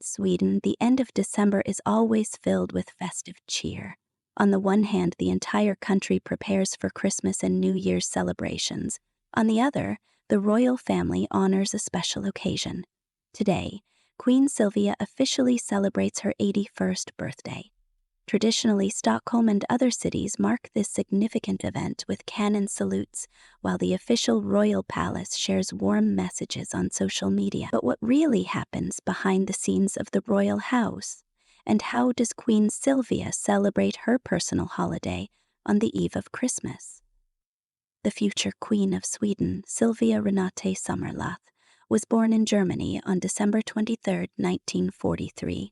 Sweden, the end of December is always filled with festive cheer. On the one hand, the entire country prepares for Christmas and New Year's celebrations. On the other, the royal family honors a special occasion. Today, Queen Silvia officially celebrates her 81st birthday. Traditionally, Stockholm and other cities mark this significant event with cannon salutes, while the official royal palace shares warm messages on social media. But what really happens behind the scenes of the royal house? And how does Queen Silvia celebrate her personal holiday on the eve of Christmas? The future Queen of Sweden, Silvia Renate Sommerlath, was born in Germany on December 23, 1943.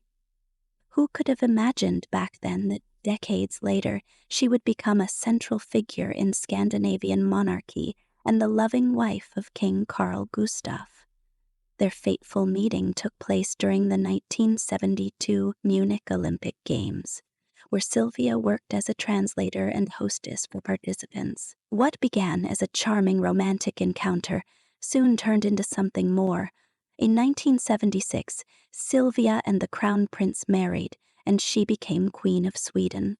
Who could have imagined back then that decades later she would become a central figure in Scandinavian monarchy and the loving wife of King Carl Gustaf? Their fateful meeting took place during the 1972 Munich Olympic Games, where Silvia worked as a translator and hostess for participants. What began as a charming romantic encounter soon turned into something more. In 1976, Silvia and the Crown Prince married, and she became Queen of Sweden.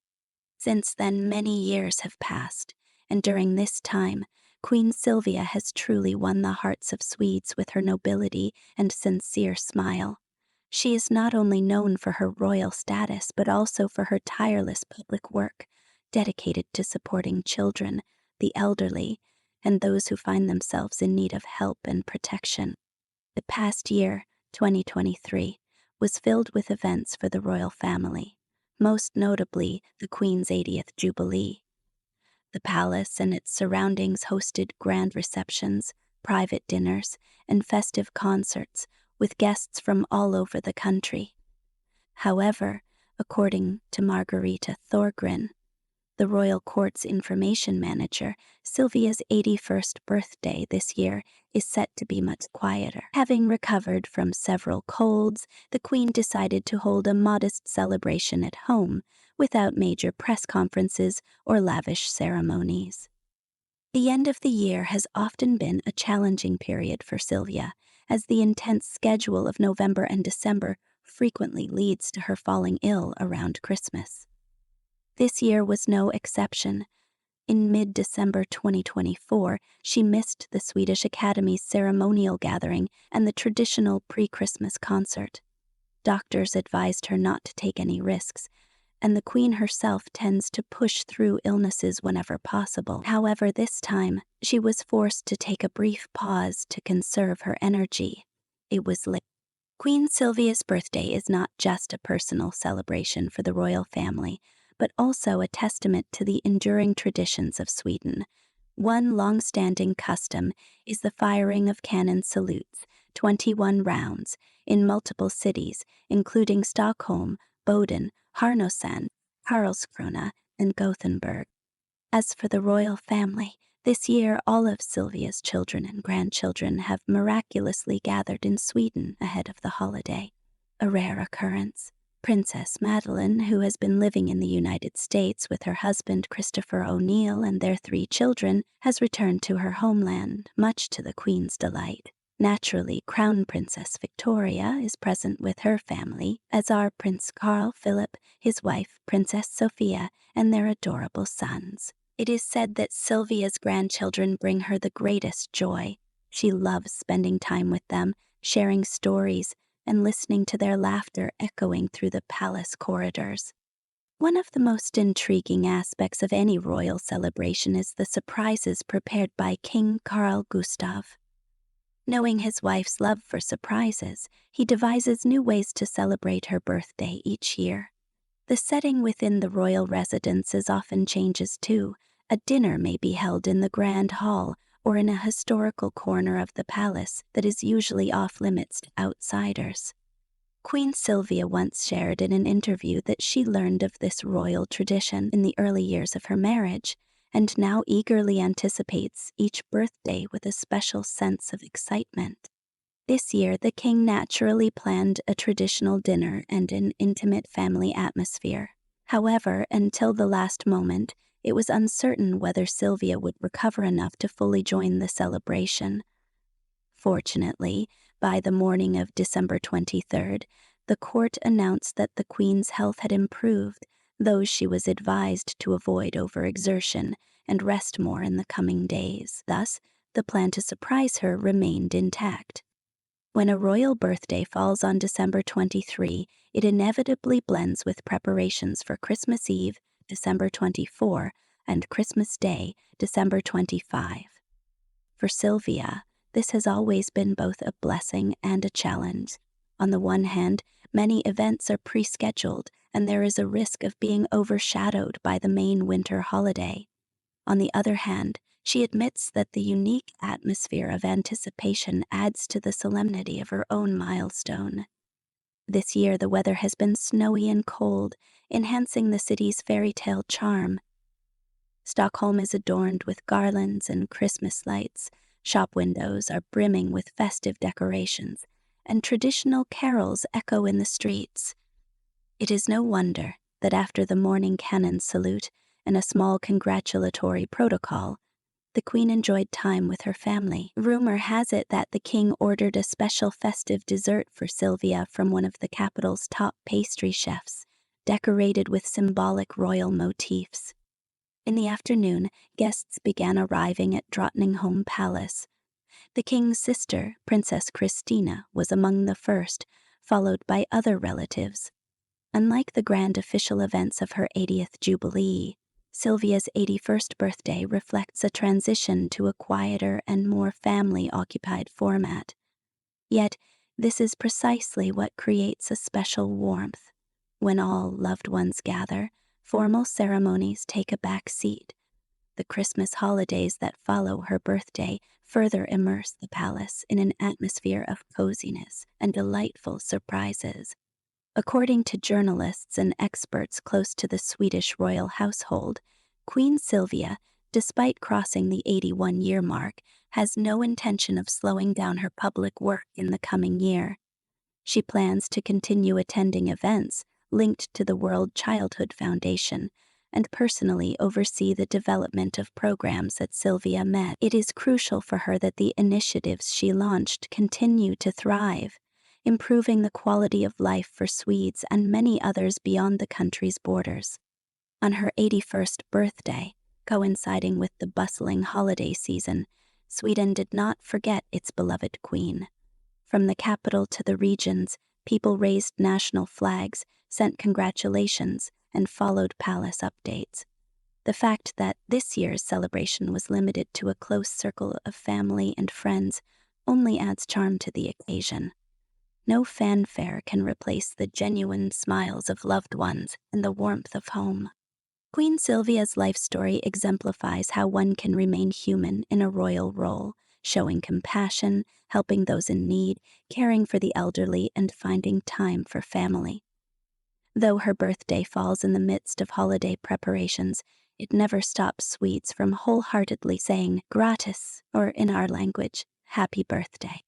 Since then, many years have passed, and during this time, Queen Silvia has truly won the hearts of Swedes with her nobility and sincere smile. She is not only known for her royal status, but also for her tireless public work, dedicated to supporting children, the elderly, and those who find themselves in need of help and protection. The past year, 2023, was filled with events for the royal family, most notably the Queen's 80th Jubilee. The palace and its surroundings hosted grand receptions, private dinners, and festive concerts with guests from all over the country. However, according to Margareta Thorgren, the royal court's information manager, Silvia's 81st birthday this year is set to be much quieter. Having recovered from several colds, the Queen decided to hold a modest celebration at home, without major press conferences or lavish ceremonies. The end of the year has often been a challenging period for Silvia, as the intense schedule of November and December frequently leads to her falling ill around Christmas. This year was no exception. In mid-December 2024, she missed the Swedish Academy's ceremonial gathering and the traditional pre-Christmas concert. Doctors advised her not to take any risks, and the Queen herself tends to push through illnesses whenever possible. However, this time, she was forced to take a brief pause to conserve her energy. It was late. Queen Silvia's birthday is not just a personal celebration for the royal family, but also a testament to the enduring traditions of Sweden. One long-standing custom is the firing of cannon salutes, 21 rounds, in multiple cities, including Stockholm, Boden, Härnösand, Karlskrona, and Gothenburg. As for the royal family, this year all of Silvia's children and grandchildren have miraculously gathered in Sweden ahead of the holiday, a rare occurrence. Princess Madeleine, who has been living in the United States with her husband Christopher O'Neill and their 3 children, has returned to her homeland, much to the Queen's delight. Naturally, Crown Princess Victoria is present with her family, as are Prince Carl Philip, his wife Princess Sophia, and their adorable sons. It is said that Silvia's grandchildren bring her the greatest joy. She loves spending time with them, sharing stories, and listening to their laughter echoing through the palace corridors. One of the most intriguing aspects of any royal celebration is the surprises prepared by King Carl Gustaf. Knowing his wife's love for surprises, he devises new ways to celebrate her birthday each year. The setting within the royal residences often changes too. A dinner may be held in the Grand Hall or in a historical corner of the palace that is usually off-limits to outsiders. Queen Silvia once shared in an interview that she learned of this royal tradition in the early years of her marriage, and now eagerly anticipates each birthday with a special sense of excitement. This year, the king naturally planned a traditional dinner and an intimate family atmosphere. However, until the last moment, it was uncertain whether Silvia would recover enough to fully join the celebration. Fortunately, by the morning of December 23rd, the court announced that the Queen's health had improved, though she was advised to avoid overexertion and rest more in the coming days. Thus, the plan to surprise her remained intact. When a royal birthday falls on December 23, it inevitably blends with preparations for Christmas Eve, December 24, and Christmas Day, December 25. For Silvia, this has always been both a blessing and a challenge. On the one hand, many events are pre-scheduled, and there is a risk of being overshadowed by the main winter holiday. On the other hand, she admits that the unique atmosphere of anticipation adds to the solemnity of her own milestone. This year, the weather has been snowy and cold, enhancing the city's fairy tale charm. Stockholm is adorned with garlands and Christmas lights. Shop windows are brimming with festive decorations, and traditional carols echo in the streets. It is no wonder that after the morning cannon salute and a small congratulatory protocol, the Queen enjoyed time with her family. Rumor has it that the King ordered a special festive dessert for Silvia from one of the capital's top pastry chefs, decorated with symbolic royal motifs. In the afternoon, guests began arriving at Drottningholm Palace. The King's sister, Princess Christina, was among the first, followed by other relatives. Unlike the grand official events of her 80th Jubilee, Silvia's 81st birthday reflects a transition to a quieter and more family-occupied format. Yet, this is precisely what creates a special warmth. When all loved ones gather, formal ceremonies take a back seat. The Christmas holidays that follow her birthday further immerse the palace in an atmosphere of coziness and delightful surprises. According to journalists and experts close to the Swedish royal household, Queen Silvia, despite crossing the 81-year mark, has no intention of slowing down her public work in the coming year. She plans to continue attending events linked to the World Childhood Foundation and personally oversee the development of programs at Silvia Med. It is crucial for her that the initiatives she launched continue to thrive, improving the quality of life for Swedes and many others beyond the country's borders. On her 81st birthday, coinciding with the bustling holiday season, Sweden did not forget its beloved queen. From the capital to the regions, people raised national flags, sent congratulations, and followed palace updates. The fact that this year's celebration was limited to a close circle of family and friends only adds charm to the occasion. No fanfare can replace the genuine smiles of loved ones and the warmth of home. Queen Silvia's life story exemplifies how one can remain human in a royal role, showing compassion, helping those in need, caring for the elderly, and finding time for family. Though her birthday falls in the midst of holiday preparations, it never stops Swedes from wholeheartedly saying gratis, or in our language, happy birthday.